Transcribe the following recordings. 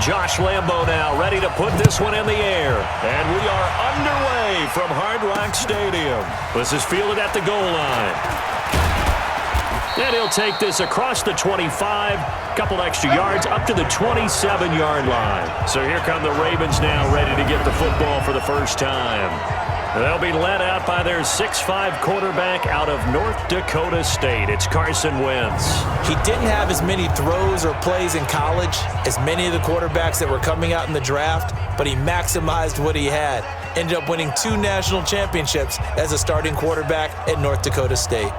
Josh Lambo now ready to put this one in the air. And we are underway from Hard Rock Stadium. This is fielded at the goal line. And he'll take this across the 25, couple extra yards, up to the 27-yard line. So here come the Ravens now ready to get the football for the first time. They'll be led out by their 6'5" quarterback out of North Dakota State. It's Carson Wentz. He didn't have as many throws or plays in college as many of the quarterbacks that were coming out in the draft, but he maximized what he had. Ended up winning 2 national championships as a starting quarterback at North Dakota State.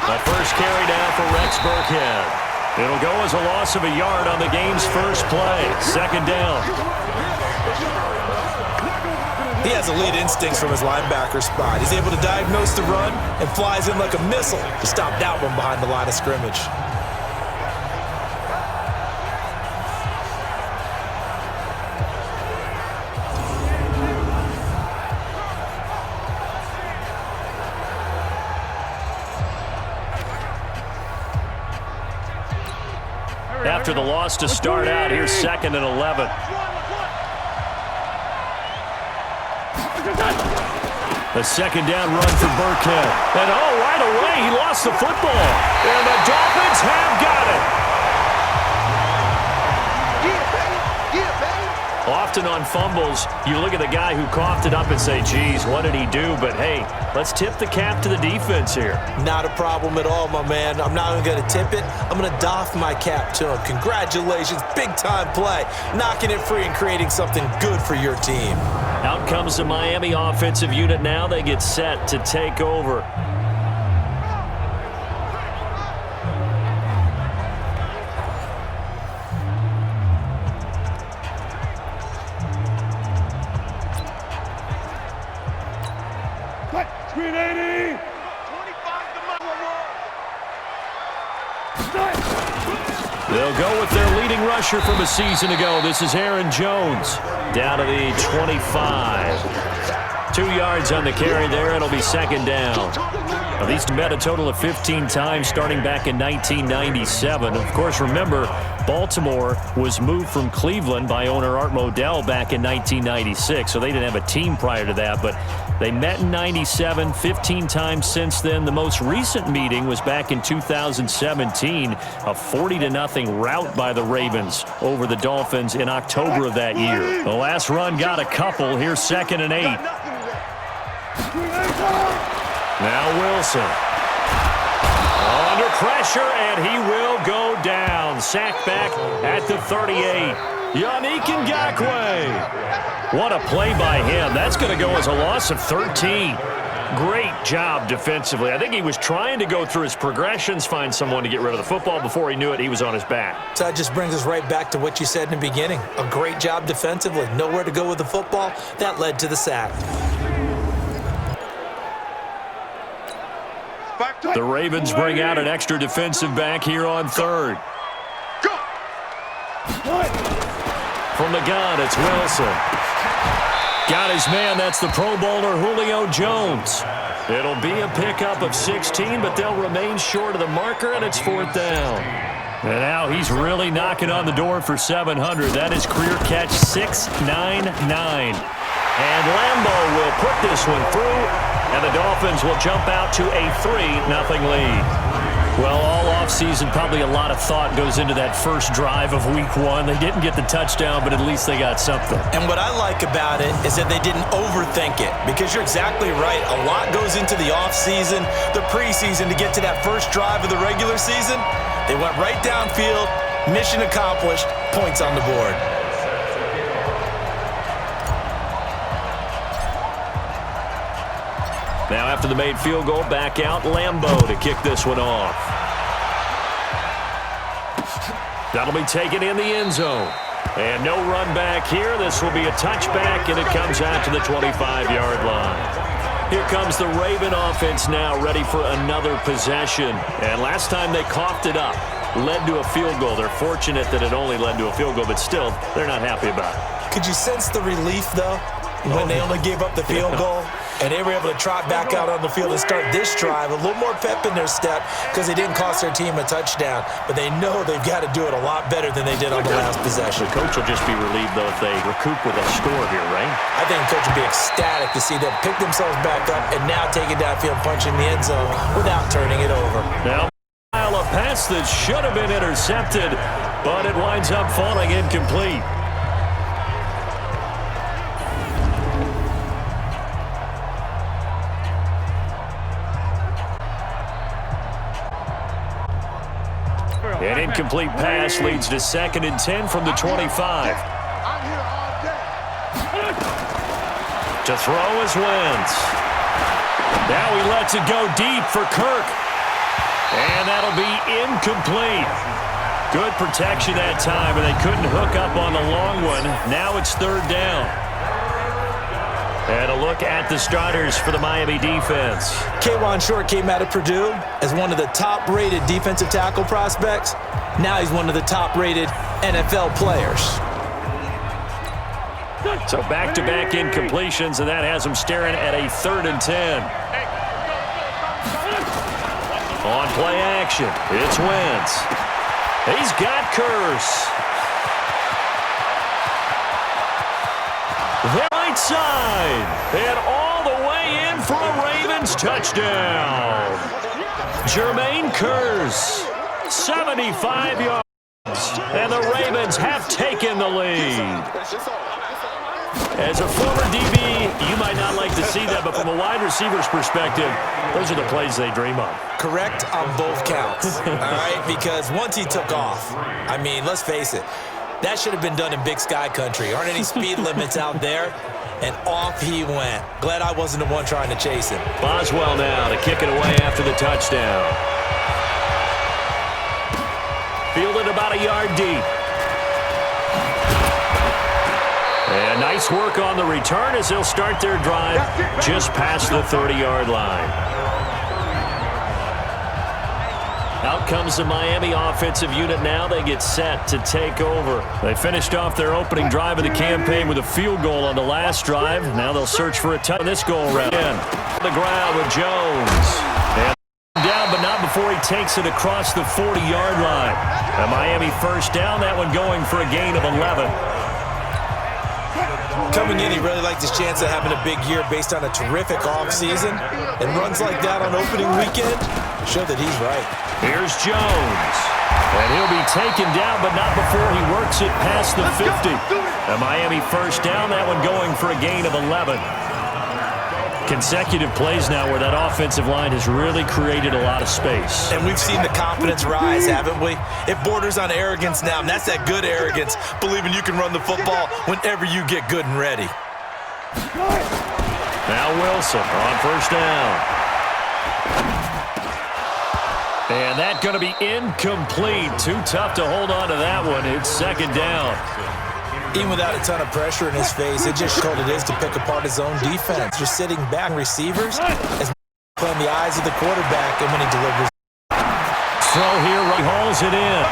The first carry down for Rex Burkhead. It'll go as a loss of a yard on the game's first play. Second down. He has elite instincts from his linebacker spot. He's able to diagnose the run and flies in like a missile to stop that one behind the line of scrimmage. After the loss to start out, here's 2nd and 11. The second down run for Burkhead. And right away, he lost the football. And the Dolphins have got it. Often on fumbles, you look at the guy who coughed it up and say, geez, what did he do? But, hey, let's tip the cap to the defense here. Not a problem at all, my man. I'm not even going to tip it. I'm going to doff my cap to him. Congratulations. Big-time play. Knocking it free and creating something good for your team. Out comes the Miami offensive unit now. They get set to take over. They'll go with their leading rusher from a season ago. This is Aaron Jones. Down to the 25. 2 yards on the carry there. It'll be second down. Now, these met a total of 15 times starting back in 1997. Of course, remember, Baltimore was moved from Cleveland by owner Art Modell back in 1996, so they didn't have a team prior to that, but they met in 97, 15 times since then. The most recent meeting was back in 2017, a 40-0 rout by the Ravens over the Dolphins in October of that year. The last run got a couple. Here's 2nd and 8. Now Wilson. Under pressure, and he will go down. Sacked back at the 38. Yannick Ngakoue. What a play by him. That's going to go as a loss of 13. Great job defensively. I think he was trying to go through his progressions, find someone to get rid of the football. Before he knew it, he was on his back. So that just brings us right back to what you said in the beginning. A great job defensively. Nowhere to go with the football. That led to the sack. The Ravens bring out an extra defensive back here on 3rd. From the gun, it's Wilson. Got his man. That's the Pro Bowler Julio Jones. It'll be a pickup of 16, but they'll remain short of the marker, and it's 4th down. And now he's really knocking on the door for 700. That is career catch 699. And Lambo will put this one through, and the Dolphins will jump out to a 3-0 lead. Well, all offseason, probably a lot of thought goes into that first drive of Week 1. They didn't get the touchdown, but at least they got something. And what I like about it is that they didn't overthink it, because you're exactly right. A lot goes into the offseason, the preseason, to get to that first drive of the regular season. They went right downfield, mission accomplished, points on the board. Now after the made field goal, back out Lambo to kick this one off. That'll be taken in the end zone. And no run back here. This will be a touchback, and it comes out to the 25-yard line. Here comes the Raven offense now, ready for another possession. And last time they coughed it up, led to a field goal. They're fortunate that it only led to a field goal, but still, they're not happy about it. Could you sense the relief, though, when they only gave up the field goal? And they were able to trot back out on the field and start this drive. A little more pep in their step because they didn't cost their team a touchdown. But they know they've got to do it a lot better than they did on the last possession. The coach will just be relieved, though, if they recoup with a score here, right? I think the coach will be ecstatic to see them pick themselves back up and now take it downfield, punching the end zone without turning it over. Now, a pass that should have been intercepted, but it winds up falling incomplete. An incomplete pass leads to 2nd and 10 from the 25. To throw is Wentz. Now he lets it go deep for Kirk. And that'll be incomplete. Good protection that time, and they couldn't hook up on the long one. Now it's 3rd down. And a look at the starters for the Miami defense. K'Wan Short came out of Purdue as one of the top-rated defensive tackle prospects. Now he's one of the top-rated NFL players. So back-to-back incompletions, and that has him staring at a 3rd and 10. On play action, it's Wentz. He's got Curse. The right side, and all the way in for a Ravens touchdown. Jermaine Curse, 75 yards, and the Ravens have taken the lead. As a former DB, you might not like to see that, but from a wide receiver's perspective, those are the plays they dream of. Correct on both counts, all right? Because once he took off, I mean, let's face it, that should have been done in Big Sky country. Aren't any speed limits out there? And off he went. Glad I wasn't the one trying to chase him. Boswell now to kick it away after the touchdown. Fielded about a yard deep. And nice work on the return as they'll start their drive just past the 30-yard line. Out comes the Miami offensive unit now. They get set to take over. They finished off their opening drive of the campaign with a field goal on the last drive. Now they'll search for a touchdown this go-around. The ground with Jones. And down, but not before he takes it across the 40-yard line. A Miami first down, that one going for a gain of 11. Coming in, he really liked his chance of having a big year based on a terrific offseason. And runs like that on opening weekend show that he's right. Here's Jones. And he'll be taken down, but not before he works it past the 50. A Miami first down, that one going for a gain of 11. Consecutive plays now where that offensive line has really created a lot of space. And we've seen the confidence rise, haven't we? It borders on arrogance now, and that's that good arrogance, believing you can run the football whenever you get good and ready. Now Wilson on first down. And that's going to be incomplete. Too tough to hold on to that one. It's 2nd down. Even without a ton of pressure in his face, it just showed it is to pick apart his own defense. Just sitting back, receivers, as playing the eyes of the quarterback, and when he delivers. Throw here, right, hauls it in.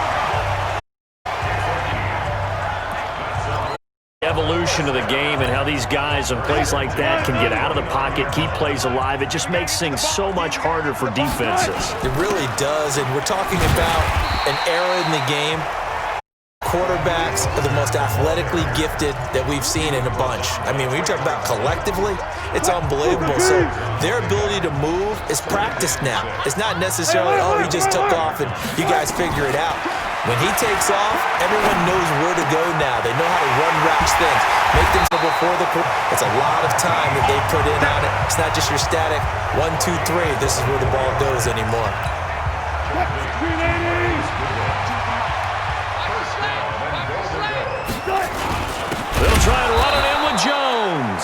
Evolution of the game and how these guys on plays like that can get out of the pocket, keep plays alive. It just makes things so much harder for defenses. It really does, and we're talking about an era in the game. Quarterbacks are the most athletically gifted that we've seen in a bunch. I mean, when you talk about collectively, it's unbelievable. So their ability to move is practiced now. It's not necessarily, oh, he just took off and you guys figure it out. When he takes off, everyone knows where to go now. They know how to run routes, things, make things before the quarter. It's a lot of time that they put in on it. It's not just your static 1, 2, 3. This is where the ball goes anymore. They'll try and run it in with Jones.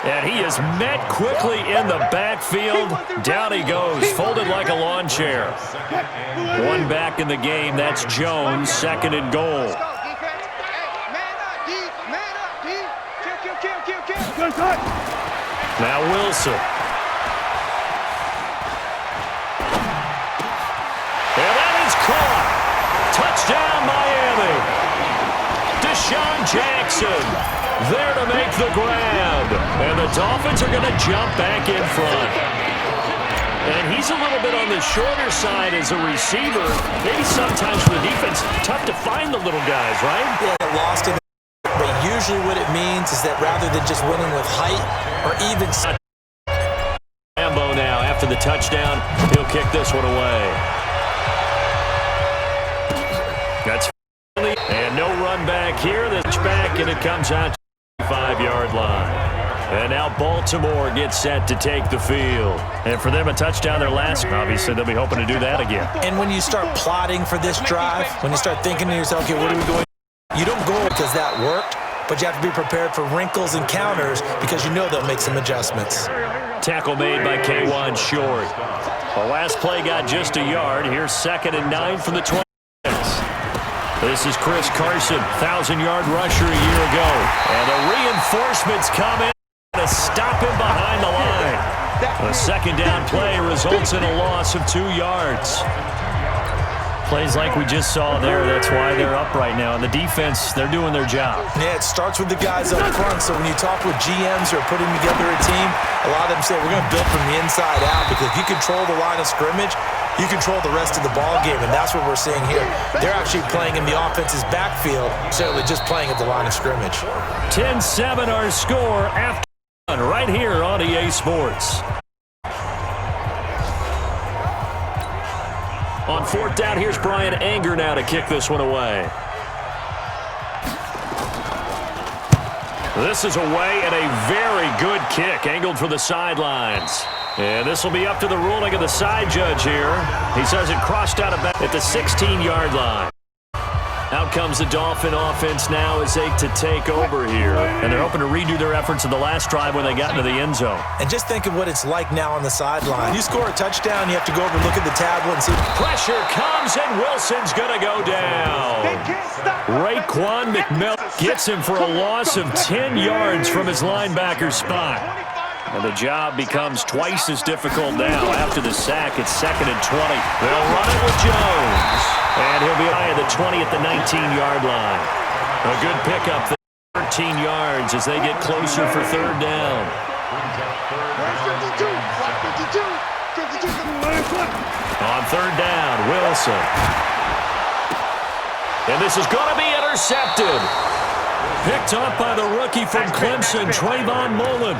And he is met quickly in the backfield. Down he goes, folded like a lawn chair. One back in the game, that's Jones, 2nd and goal. Now Wilson. And that is caught. Touchdown, Miami. Deshaun Jackson there to make the grab. And the Dolphins are going to jump back in front. And he's a little bit on the shorter side as a receiver. Maybe sometimes for the defense, tough to find the little guys, right? Yeah, lost in. But usually what it means is that rather than just winning with height or even... Rambo now, after the touchdown, he'll kick this one away. That's and no run back here. The back, and it comes out to the 5-yard line. And now Baltimore gets set to take the field. And for them, a touchdown their last. Obviously, they'll be hoping to do that again. And when you start plotting for this drive, when you start thinking to yourself, okay, what are we going? You don't go because that worked, but you have to be prepared for wrinkles and counters because you know they'll make some adjustments. Tackle made by K1 short. The last play got just a yard. Here's 2nd and 9 from the 20. This is Chris Carson, 1,000-yard rusher a year ago. And the reinforcements come in to stop him behind the line. The second down play results in a loss of 2 yards. Plays like we just saw there, that's why they're up right now. And the defense, they're doing their job. Yeah, it starts with the guys up front. So when you talk with GMs who are putting together a team, a lot of them say, we're going to build from the inside out, because if you control the line of scrimmage, you control the rest of the ball game, and that's what we're seeing here. They're actually playing in the offense's backfield, certainly just playing at the line of scrimmage. 10-7 our score after right here on EA Sports. On 4th down, here's Brian Anger now to kick this one away. This is away and a very good kick, angled for the sidelines. And this will be up to the ruling of the side judge here. He says it crossed out about at the 16-yard line. Out comes the Dolphin offense now as they to take over here. And they're hoping to redo their efforts in the last drive when they got into the end zone. And just think of what it's like now on the sideline. You score a touchdown, you have to go over and look at the tablet and see. Pressure comes, and Wilson's going to go down. Raekwon McMillan gets him for a loss of 10 yards from his linebacker spot. And the job becomes twice as difficult now. After the sack, it's 2nd and 20. They'll run it with Jones. And he'll be high at the 20 at the 19-yard line. A good pickup there, 13 yards as they get closer for 3rd down. On 3rd down, Wilson. And this is going to be intercepted. Picked up by the rookie from Clemson, Trayvon Mullen.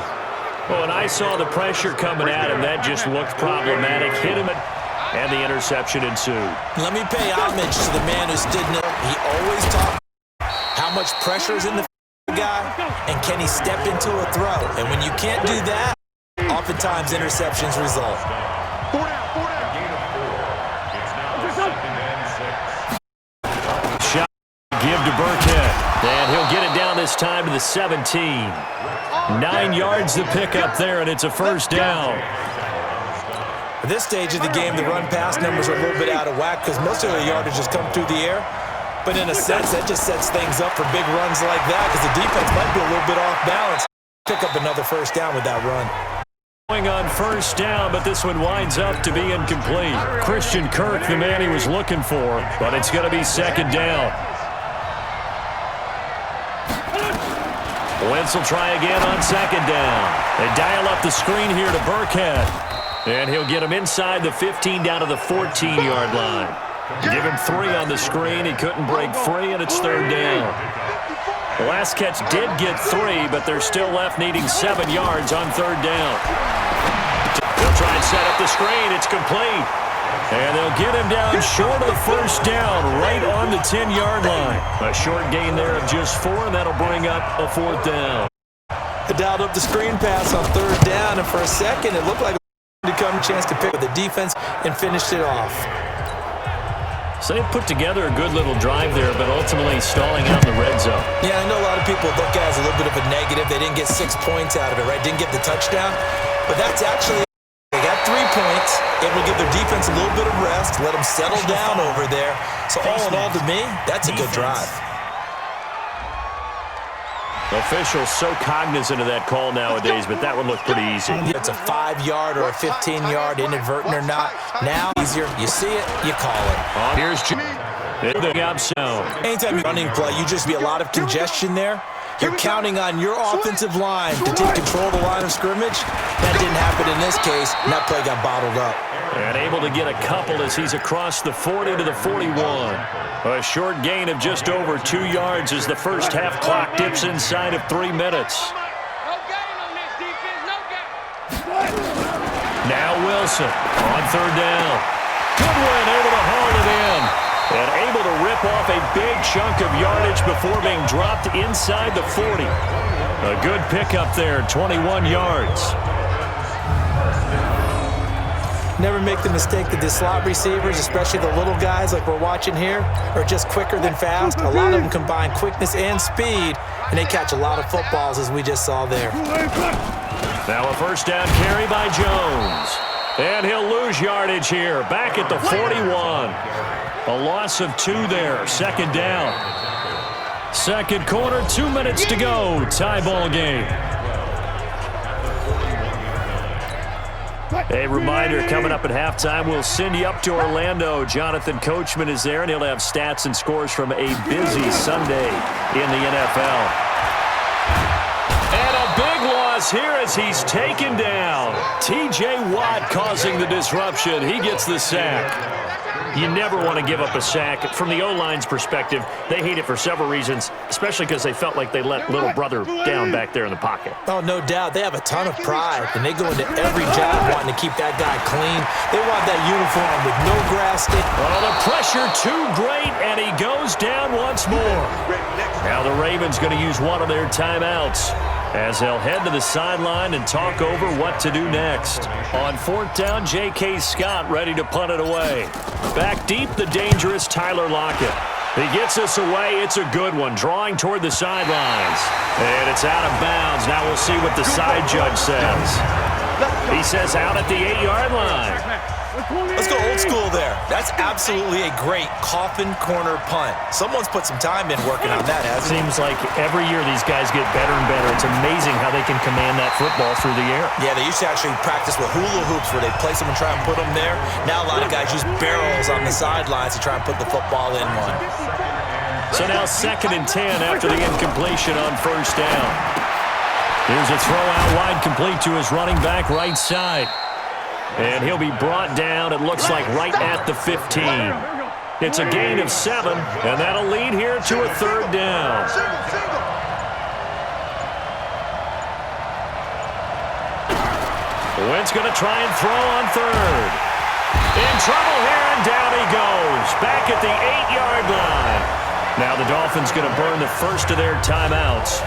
Oh, and I saw the pressure coming at him. That just looked problematic. Hit him, and the interception ensued. Let me pay homage to the man who stood in it. He always talked how much pressure is in the guy, and can he step into a throw. And when you can't do that, oftentimes interceptions result. Shot give to Burkhead, and he'll get it down this time to the 17. 9 yards to pick up there, and it's a 1st down. At this stage of the game, the run-pass numbers are a little bit out of whack because most of the yardage has come through the air. But in a sense, that just sets things up for big runs like that because the defense might be a little bit off balance. Pick up another 1st down with that run. Going on 1st down, but this one winds up to be incomplete. Christian Kirk, the man he was looking for, but it's going to be 2nd down. Wentz will try again on 2nd down. They dial up the screen here to Burkhead. And he'll get him inside the 15 down to the 14-yard line. Give him 3 on the screen. He couldn't break free, and it's 3rd down. The last catch did get 3, but they're still left needing 7 yards on 3rd down. They'll try and set up the screen. It's complete. And they'll get him down short of the 1st down, right on the 10-yard line. A short gain there of just 4, and that'll bring up a 4th down. They dialed up the screen pass on 3rd down, and for a second, it looked like to come a chance to pick up the defense and finished it off. So they put together a good little drive there, but ultimately stalling out in the red zone. Yeah, I know a lot of people look at it as a little bit of a negative. They didn't get 6 points out of it, right? Didn't get the touchdown. But that's actually, they got 3 points. It will give their defense a little bit of rest, let them settle down over there. So all in all, to me, that's a good drive. Officials so cognizant of that call nowadays, but that one looked pretty easy. It's a 5-yard or a 15-yard, inadvertent or not. Now, easier. You see it, you call it. Here's in the up zone. Anytime you're running play, you just be a lot of congestion there. You're counting on your offensive line to take control of the line of scrimmage. That didn't happen in this case, and that play got bottled up. And able to get a couple as he's across the 40 to the 41. A short gain of just over 2 yards as the first half clock dips inside of 3 minutes. No gain on this defense, no gain. Now Wilson on third down. Goodwin able to haul it in. And able to rip off a big chunk of yardage before being dropped inside the 40. A good pickup there, 21 yards. Never make the mistake that the slot receivers, especially the little guys like we're watching here, are just quicker than fast. A lot of them combine quickness and speed, and they catch a lot of footballs, as we just saw there. Now a first down carry by Jones. And he'll lose yardage here, back at the 41. A loss of 2 there, second down. Second quarter, 2 minutes to go, tie ball game. A reminder, coming up at halftime, we'll send you up to Orlando. Jonathan Coachman is there, and he'll have stats and scores from a busy Sunday in the NFL. And a big loss here as he's taken down. T.J. Watt causing the disruption. He gets the sack. You never want to give up a sack. From the O-line's perspective, they hate it for several reasons, especially because they felt like they let little brother down back there in the pocket. Oh, no doubt. They have a ton of pride, and they go into every job wanting to keep that guy clean. They want that uniform with no grass stick. Oh, the pressure too great, and he goes down once more. Now the Ravens going to use one of their timeouts as they'll head to the sideline and talk over what to do next. On fourth down, J.K. Scott ready to punt it away. Back deep, the dangerous Tyler Lockett. He gets us away. It's a good one, drawing toward the sidelines. And it's out of bounds. Now we'll see what the side judge says. He says out at the 8-yard line. Let's go old school there. That's absolutely a great coffin corner punt. Someone's put some time in working on that, hasn't it? Seems like every year these guys get better and better. It's amazing how they can command that football through the air. Yeah, they used to actually practice with hula hoops where they place them and try and put them there. Now a lot of guys use barrels on the sidelines to try and put the football in one. So now 2nd and 10 after the incompletion on first down. Here's a throw out wide complete to his running back right side. And he'll be brought down, it looks like, right at the 15. It's a gain of 7, and that'll lead here to a third down. Wentz going to try and throw on third. In trouble here, and down he goes. Back at the 8-yard line. Now the Dolphins going to burn the first of their timeouts,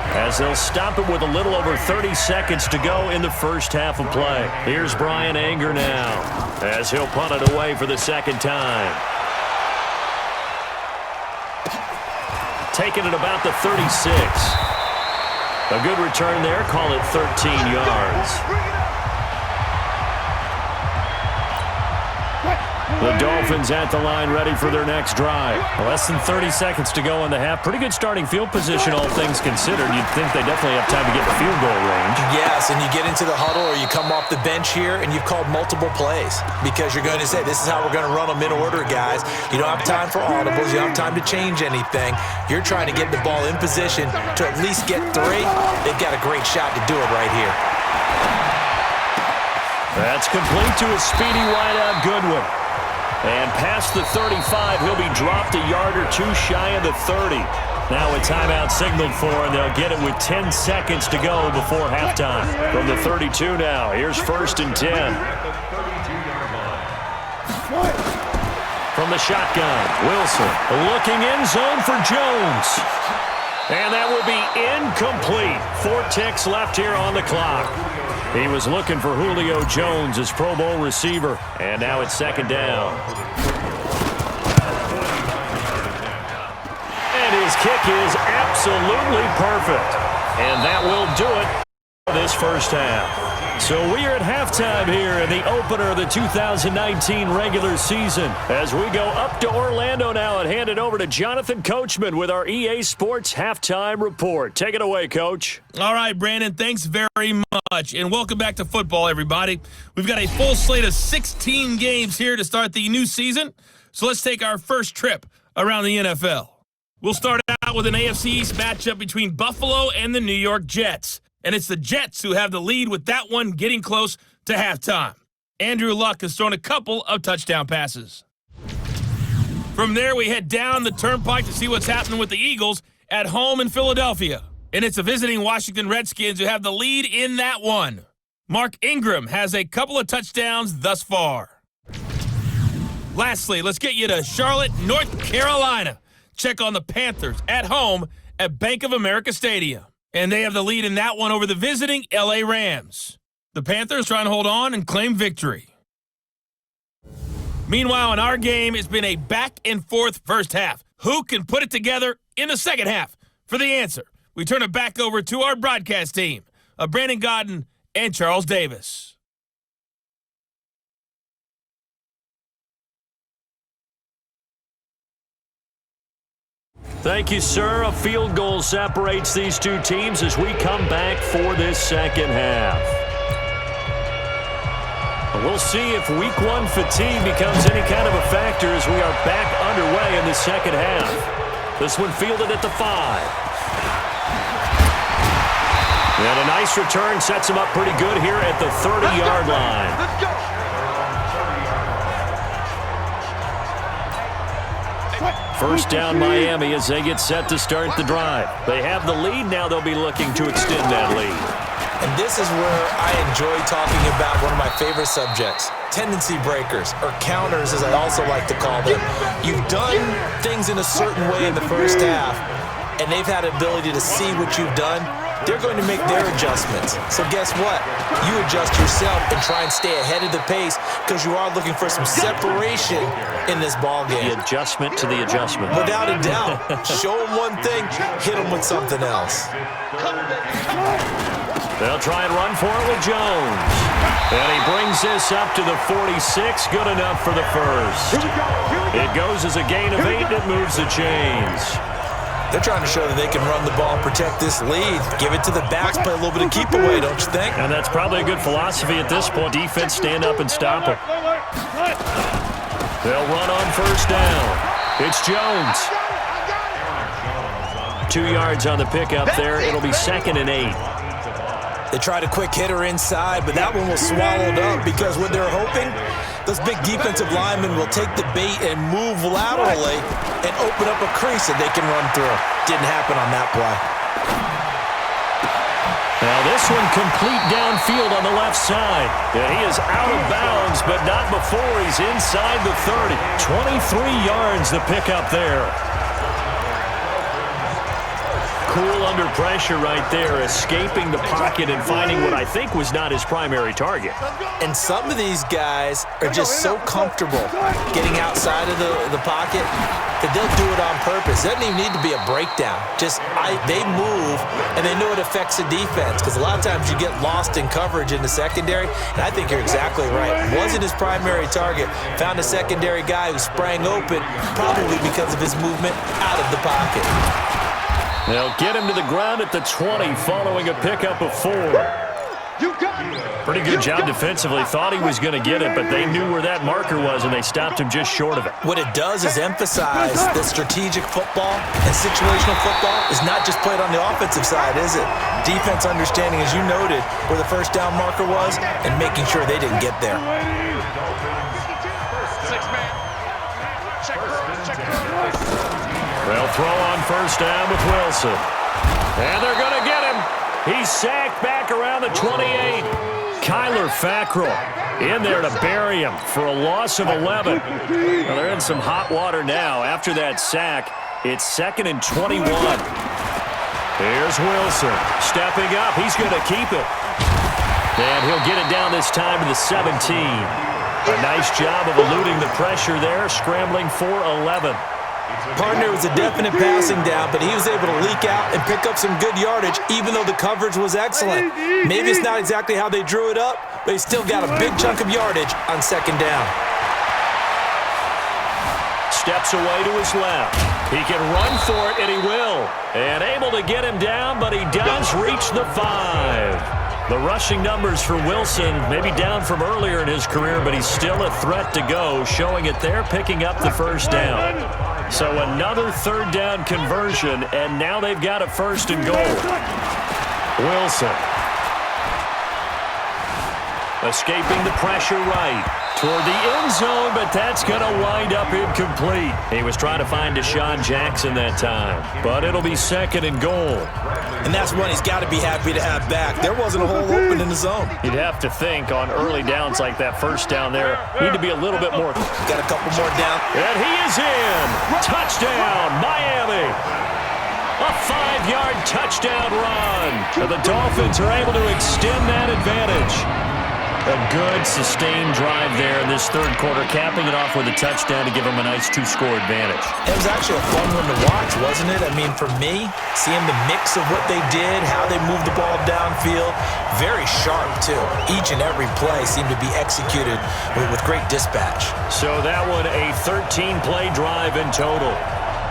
as they'll stop it with a little over 30 seconds to go in the first half of play. Here's Brian Anger now, as he'll punt it away for the second time. Taking it about the 36. A good return there, call it 13 yards. The Dolphins at the line ready for their next drive. Less than 30 seconds to go in the half. Pretty good starting field position, all things considered. You'd think they definitely have time to get the field goal range. Yes, and you get into the huddle or you come off the bench here and you've called multiple plays because you're going to say, this is how we're going to run them in order, guys. You don't have time for audibles. You don't have time to change anything. You're trying to get the ball in position to at least get 3. They've got a great shot to do it right here. That's complete to a speedy wideout Goodwin. And past the 35, he'll be dropped a yard or 2 shy of the 30. Now a timeout signaled for, and they'll get it with 10 seconds to go before halftime. From the 32 now, here's 1st and 10. From the shotgun, Wilson looking in zone for Jones. And that will be incomplete. 4 ticks left here on the clock. He was looking for Julio Jones, his Pro Bowl receiver. And now it's 2nd down. And his kick is absolutely perfect. And that will do it for this first half. So we are at halftime here in the opener of the 2019 regular season. As we go up to Orlando now and hand it over to Jonathan Coachman with our EA Sports Halftime Report. Take it away, Coach. All right, Brandon, thanks very much. And welcome back to football, everybody. We've got a full slate of 16 games here to start the new season. So let's take our first trip around the NFL. We'll start out out with an AFC East matchup between Buffalo and the New York Jets. And it's the Jets who have the lead with that one getting close to halftime. Andrew Luck has thrown a couple of touchdown passes. From there, we head down the turnpike to see what's happening with the Eagles at home in Philadelphia. And it's the visiting Washington Redskins who have the lead in that one. Mark Ingram has a couple of touchdowns thus far. Lastly, let's get you to Charlotte, North Carolina. Check on the Panthers at home at Bank of America Stadium. And they have the lead in that one over the visiting LA Rams. The Panthers trying to hold on and claim victory. Meanwhile, in our game, it's been a back-and-forth first half. Who can put it together in the second half? For the answer, we turn it back over to our broadcast team of Brandon Godden and Charles Davis. Thank you, sir. A field goal separates these two teams as we come back for this second half. We'll see if week one fatigue becomes any kind of a factor as we are back underway in the second half. This one fielded at the 5. And a nice return sets him up pretty good here at the 30-yard line. Let's go. First down Miami as they get set to start the drive. They have the lead. Now they'll be looking to extend that lead. And this is where I enjoy talking about one of my favorite subjects, tendency breakers, or counters as I also like to call them. You've done things in a certain way in the first half, and they've had the ability to see what you've done. They're going to make their adjustments. So guess what? You adjust yourself and try and stay ahead of the pace because you are looking for some separation in this ballgame. The adjustment to the adjustment. Without a doubt. Show them one thing, hit them with something else. They'll try and run for it with Jones. And he brings this up to the 46. Good enough for the first. It goes as a gain of 8 and it moves the chains. They're trying to show that they can run the ball and protect this lead. Give it to the backs, play a little bit of keep away, don't you think? And that's probably a good philosophy at this point. Defense stand up and stop them. They'll run on first down. It's Jones. 2 yards on the pickup there. It'll be 2nd and 8. They tried a quick hitter inside, but that one was swallowed up because what they're hoping, those big defensive linemen will take the bait and move laterally and open up a crease that they can run through. Didn't happen on that play. Now this one complete downfield on the left side. And he is out of bounds, but not before he's inside the 30. 23 yards the pickup there. Cool under pressure right there, escaping the pocket and finding what I think was not his primary target. And some of these guys are just so comfortable getting outside of the pocket that they'll do it on purpose. It doesn't even need to be a breakdown. They move, and they know it affects the defense because a lot of times you get lost in coverage in the secondary, and I think you're exactly right. Wasn't his primary target. Found a secondary guy who sprang open, probably because of his movement out of the pocket. They'll get him to the ground at the 20 following a pickup of 4. Pretty good job defensively. Thought he was going to get it, but they knew where that marker was, and they stopped him just short of it. What it does is emphasize that strategic football and situational football is not just played on the offensive side, is it? Defense understanding, as you noted, where the first down marker was and making sure they didn't get there. They'll throw on first down with Wilson. And they're going to get him. He's sacked back around the 28. Kyler Fackrell in there to bury him for a loss of 11. Well, they're in some hot water now. After that sack, it's 2nd and 21. Here's Wilson stepping up. He's going to keep it. And he'll get it down this time to the 17. A nice job of eluding the pressure there, scrambling for 11. Partner was a definite passing down, but he was able to leak out and pick up some good yardage, even though the coverage was excellent. Maybe it's not exactly how they drew it up, but he still got a big chunk of yardage on second down. Steps away to his left. He can run for it, and he will. And able to get him down, but he does reach the 5. The rushing numbers for Wilson, maybe down from earlier in his career, but he's still a threat to go, showing it there, picking up the first down. So another third down conversion, and now they've got a first and goal. Wilson. Escaping the pressure right toward the end zone, but that's going to wind up incomplete. He was trying to find Deshaun Jackson that time, but it'll be second and goal. And that's one he's got to be happy to have back. There wasn't a hole open in the zone. You'd have to think on early downs like that first down there, need to be a little bit more. Got a couple more down. And he is in. Touchdown, Miami. A 5-yard touchdown run. And the Dolphins are able to extend that advantage. A good, sustained drive there in this third quarter, capping it off with a touchdown to give them a nice 2-score advantage. It was actually a fun one to watch, wasn't it? I mean, for me, seeing the mix of what they did, how they moved the ball downfield, very sharp, too. Each and every play seemed to be executed with great dispatch. So that one, a 13-play drive in total.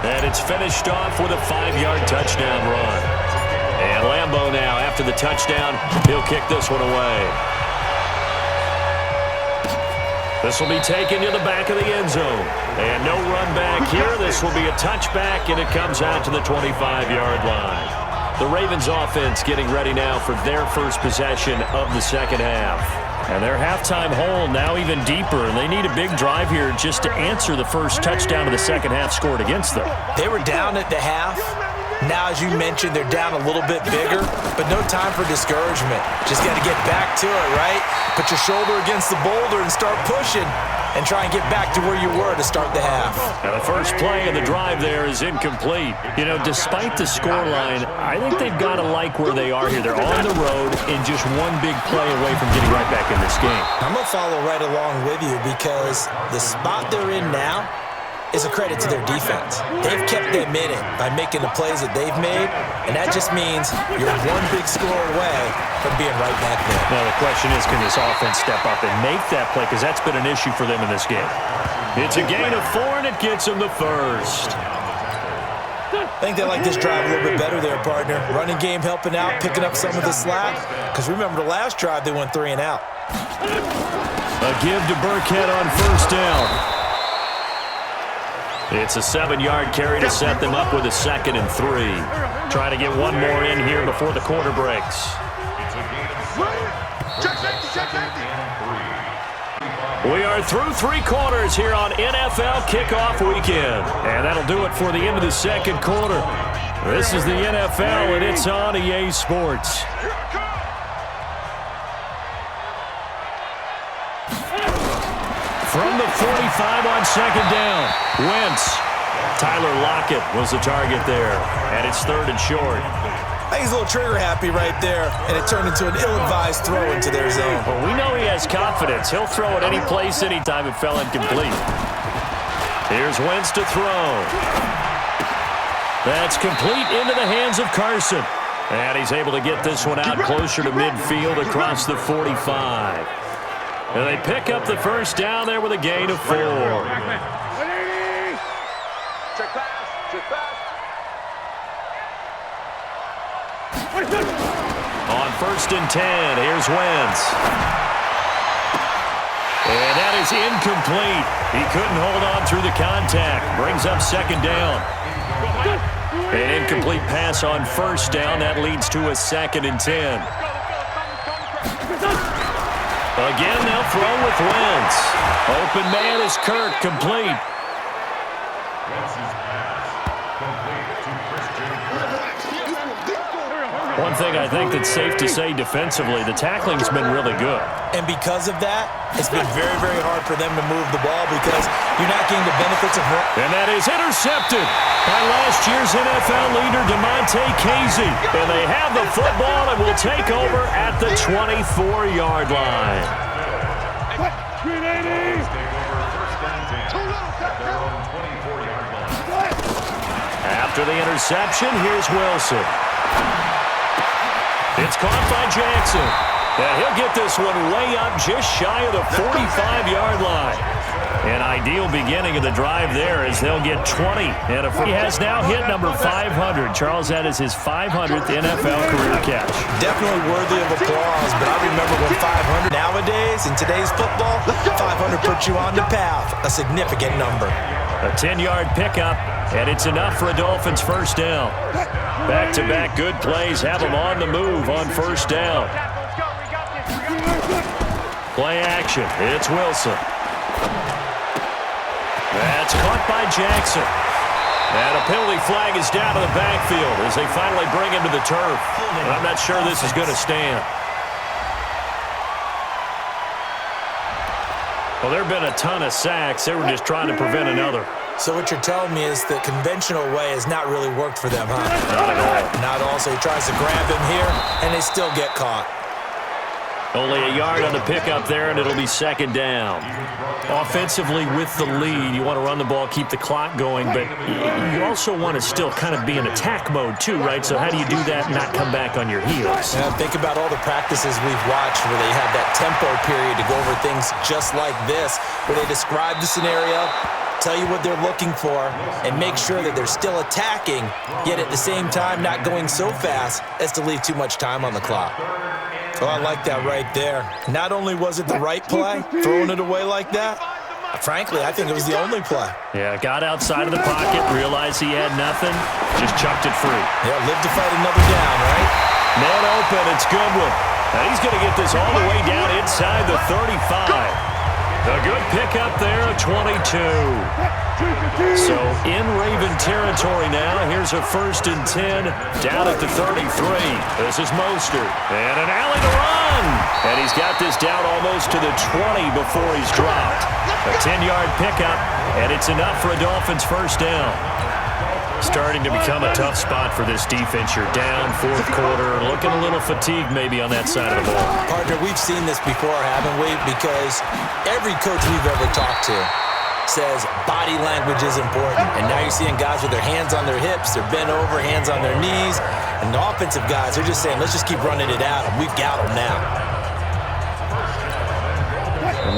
And it's finished off with a 5-yard touchdown run. And Lambeau now, after the touchdown, he'll kick this one away. This will be taken to the back of the end zone. And no run back here. This will be a touchback, and it comes out to the 25-yard line. The Ravens offense getting ready now for their first possession of the second half. And their halftime hole now even deeper, and they need a big drive here just to answer the first touchdown of the second half scored against them. They were down at the half. Now, as you mentioned, they're down a little bit bigger, but no time for discouragement. Just got to get back to it, right? Put your shoulder against the boulder and start pushing and try and get back to where you were to start the half. And the first play of the drive there is incomplete. You know, despite the scoreline, I think they've got to like where they are here. They're on the road and just one big play away from getting right back in this game. I'm going to follow right along with you because the spot they're in now is a credit to their defense. They've kept them in it by making the plays that they've made, and that just means you're one big score away from being right back there. Now the question is, can this offense step up and make that play? Because that's been an issue for them in this game. It's a gain of 4, and it gets them the first. I think they like this drive a little bit better there, partner. Running game helping out, picking up some of the slack. Because remember the last drive, they went 3 and out. A give to Burkhead on first down. It's a 7-yard carry to set them up with a 2nd and 3. Trying to get one more in here before the quarter breaks. We are through 3 quarters here on NFL Kickoff Weekend. And that'll do it for the end of the second quarter. This is the NFL, and it's on EA Sports. From the 45 on second down, Wentz. Tyler Lockett was the target there, and it's 3rd and short. I think he's a little trigger happy right there, and it turned into an ill-advised throw into their zone. Well, we know he has confidence. He'll throw it any place, anytime it fell incomplete. Here's Wentz to throw. That's complete into the hands of Carson. And he's able to get this one out closer to midfield across the 45. And they pick up the first down there with a gain of 4. On 1st and 10, here's Wentz. And that is incomplete. He couldn't hold on through the contact. Brings up 2nd down. An incomplete pass on 1st down. That leads to a 2nd and 10. Again, they'll throw with Wentz. Open man is Kirk, complete. One thing I think that's safe to say defensively, the tackling's been really good. And because of that, it's been very, very hard for them to move the ball because you're not getting the benefits of it. And that is intercepted by last year's NFL leader, DeMonte Casey. And they have the football and will take over at the 24-yard line. After the interception, here's Wilson. It's caught by Jackson. And he'll get this one way up just shy of the 45-yard line. An ideal beginning of the drive there as they'll get 20. And he has now hit number 500. Charles, that is his 500th NFL career catch. Definitely worthy of applause, but I remember when 500. Nowadays, in today's football, 500 puts you on the path, a significant number. A 10-yard pickup, and it's enough for a Dolphins first down. Back-to-back good plays have them on the move on first down. Play action. It's Wilson. That's caught by Jackson. And a penalty flag is down to the backfield as they finally bring him to the turf. And I'm not sure this is going to stand. Well, there have been a ton of sacks. They were just trying to prevent another. So what you're telling me is the conventional way has not really worked for them, huh? Not at all. Not all. So he tries to grab him here, and they still get caught. Only a yard on the pickup there, and it'll be second down. Offensively, with the lead, you want to run the ball, keep the clock going, but you also want to still kind of be in attack mode too, right? So how do you do that and not come back on your heels? Yeah, think about all the practices we've watched where they have that tempo period to go over things just like this, where they describe the scenario, tell you what they're looking for, and make sure that they're still attacking, yet at the same time not going so fast as to leave too much time on the clock. Oh, I like that right there. Not only was it the right play, throwing it away like that, frankly, I think it was the only play. Yeah, got outside of the pocket, realized he had nothing, just chucked it free. Yeah, live to fight another down, right? Man open, it's Goodwin. And he's going to get this all the way down inside the 35. A good pickup there, a 22. So in Raven territory now. Here's a 1st and 10 down at the 33. This is Mostert. And an alley to run. And he's got this down almost to the 20 before he's dropped. A 10-yard pickup, and it's enough for a Dolphins first down. Starting to become a tough spot for this defense. You're down, 4th quarter, looking a little fatigued maybe on that side of the ball. Partner, we've seen this before, haven't we? Because every coach we've ever talked to says body language is important. And now you're seeing guys with their hands on their hips, they're bent over, hands on their knees. And the offensive guys, they're just saying, let's just keep running it out. We've got them now.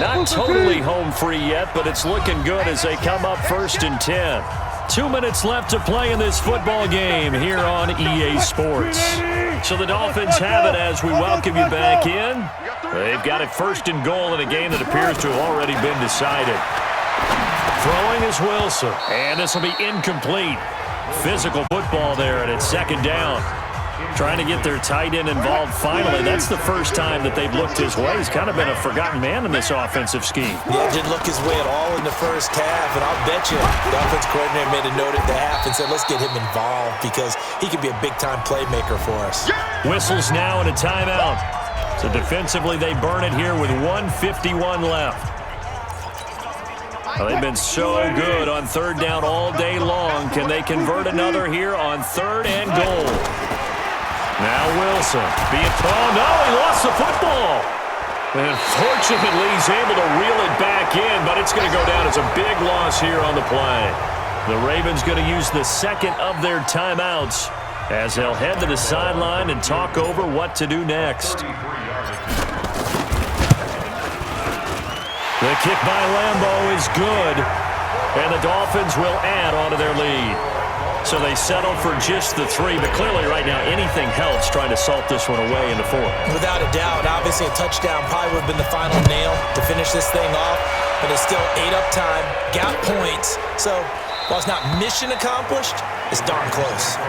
Not totally home free yet, but it's looking good as they come up 1st and 10. 2 minutes left to play in this football game here on EA Sports. So the Dolphins have it as we welcome you back in. They've got it 1st and goal in a game that appears to have already been decided. Throwing is Wilson, and this will be incomplete. Physical football there, and it's 2nd down. Trying to get their tight end involved finally. That's the first time that they've looked his way. He's kind of been a forgotten man in this offensive scheme. Yeah, didn't look his way at all in the first half, and I'll bet you the offense coordinator made a note at the half and said, let's get him involved because he could be a big-time playmaker for us. Whistles now and a timeout. So defensively, they burn it here with 1:51 left. Well, they've been so good on 3rd down all day long. Can they convert another here on 3rd and goal? Now Wilson. Oh, no, he lost the football. And fortunately, he's able to reel it back in, but it's going to go down as a big loss here on the play. The Ravens going to use the 2nd of their timeouts as they'll head to the sideline and talk over what to do next. The kick by Lambeau is good, and the Dolphins will add on to their lead. So they settle for just the 3, but clearly right now anything helps trying to salt this one away in the 4th. Without a doubt, obviously a touchdown probably would have been the final nail to finish this thing off, but it's still ate up time, got points. So while it's not mission accomplished, it's darn close.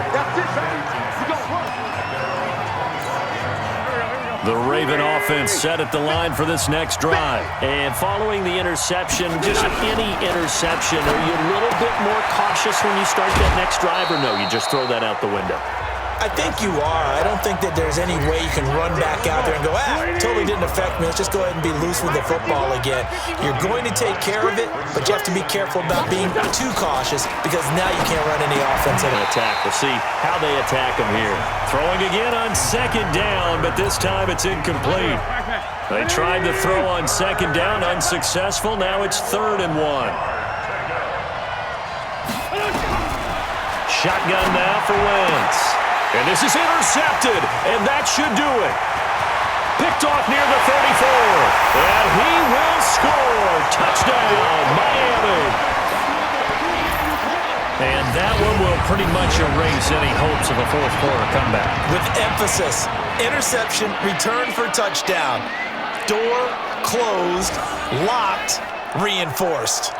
The Raven offense set at the line for this next drive. And following the interception, just any interception, are you a little bit more cautious when you start that next drive, or no, you just throw that out the window? I think you are. I don't think that there's any way you can run back out there and go, totally didn't affect me. Let's just go ahead and be loose with the football again. You're going to take care of it, but you have to be careful about being too cautious because now you can't run any offense in an attack. We'll see how they attack him here. Throwing again on 2nd down, but this time it's incomplete. They tried to throw on 2nd down, unsuccessful. Now it's 3rd and 1. Shotgun now for Wentz. And this is intercepted, and that should do it. Picked off near the 34, and he will score. Touchdown, Miami. And that one will pretty much erase any hopes of a 4th quarter comeback. With emphasis, interception, return for touchdown. Door closed, locked, reinforced.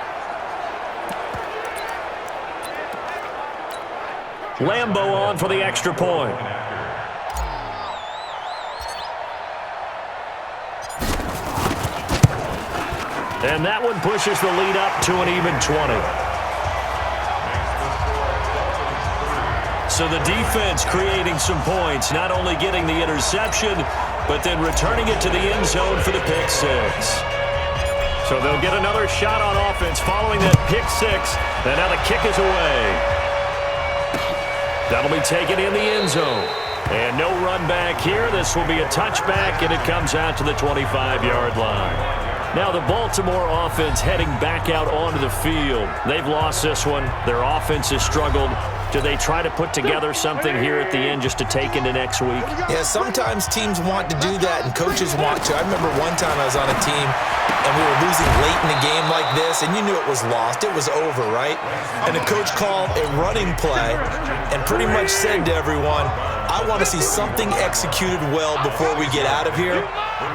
Lambeau on for the extra point. And that one pushes the lead up to an even 20. So the defense creating some points, not only getting the interception, but then returning it to the end zone for the pick six. So they'll get another shot on offense following that pick six. And now the kick is away. That'll be taken in the end zone. And no run back here. This will be a touchback, and it comes out to the 25-yard line. Now the Baltimore offense heading back out onto the field. They've lost this one. Their offense has struggled. Do they try to put together something here at the end just to take into next week? Yeah, sometimes teams want to do that and coaches want to. I remember one time I was on a team and we were losing late in a game like this, and you knew it was lost. It was over, right? And the coach called a running play and pretty much said to everyone, I want to see something executed well before we get out of here.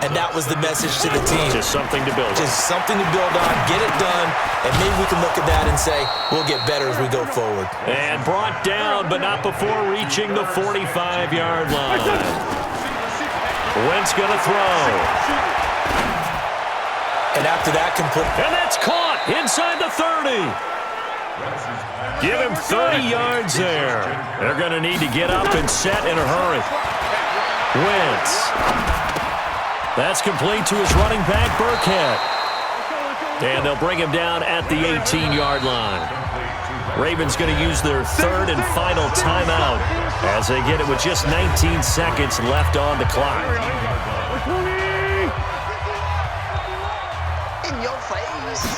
And that was the message to the team. Just something to build on. Just something to build on, get it done, and maybe we can look at that and say, we'll get better as we go forward. And brought down, but not before reaching the 45-yard line. Wentz going to throw. And after that, and that's caught inside the 30. Give him 30 yards there. They're going to need to get up and set in a hurry. Wentz. That's complete to his running back, Burkhead. And they'll bring him down at the 18-yard line. Ravens going to use their third and final timeout as they get it with just 19 seconds left on the clock. In your face.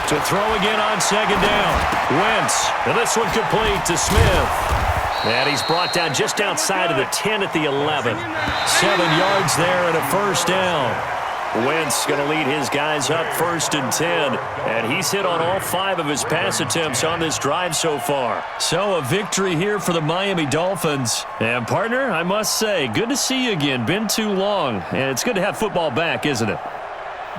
To throw again on second down. Wentz. And this one complete to Smith. And he's brought down just outside of the 10 at the 11. 7 yards there and a first down. Wentz going to lead his guys up 1st and 10. And he's hit on all 5 of his pass attempts on this drive so far. So a victory here for the Miami Dolphins. And partner, I must say, good to see you again. Been too long. And it's good to have football back, isn't it?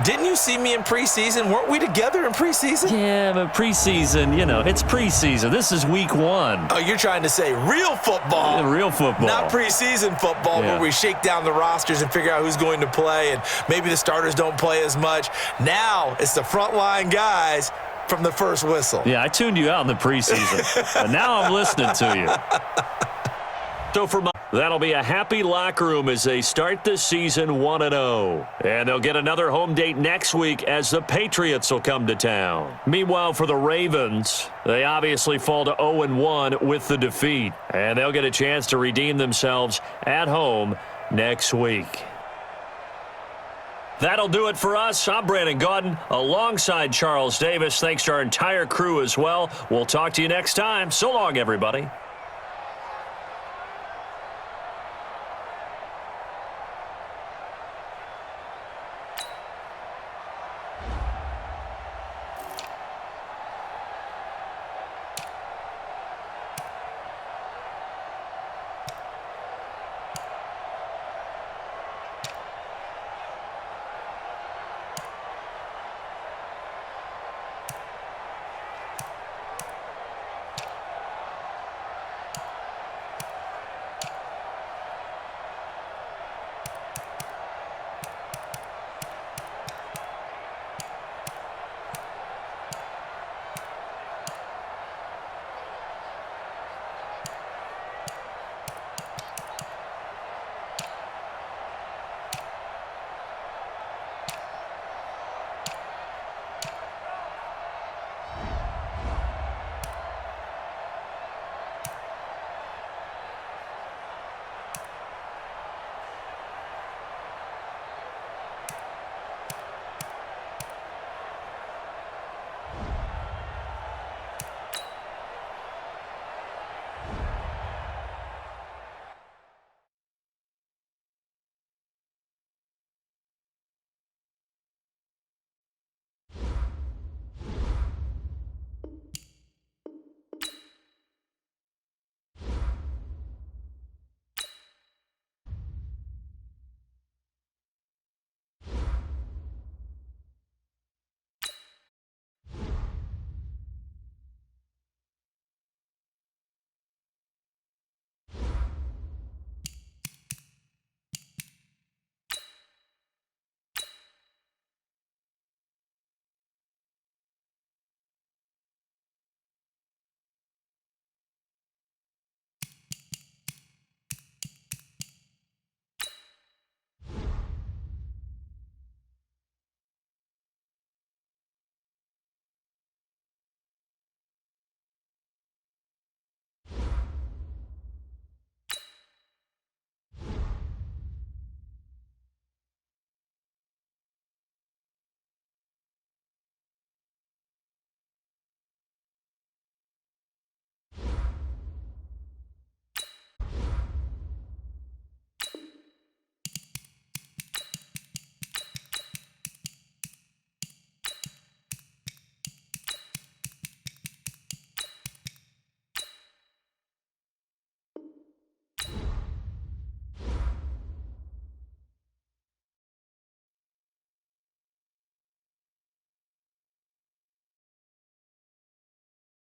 Didn't you see me in preseason? Weren't we together in preseason? Yeah, but preseason, you know, it's preseason. This is week 1. Oh, you're trying to say real football. Yeah, real football. Not preseason football where we shake down the rosters and figure out who's going to play, and maybe the starters don't play as much. Now it's the frontline guys from the first whistle. Yeah, I tuned you out in the preseason, and now I'm listening to you. So that'll be a happy locker room as they start the season 1-0. And they'll get another home date next week as the Patriots will come to town. Meanwhile, for the Ravens, they obviously fall to 0-1 with the defeat. And they'll get a chance to redeem themselves at home next week. That'll do it for us. I'm Brandon Gaudin alongside Charles Davis. Thanks to our entire crew as well. We'll talk to you next time. So long, everybody.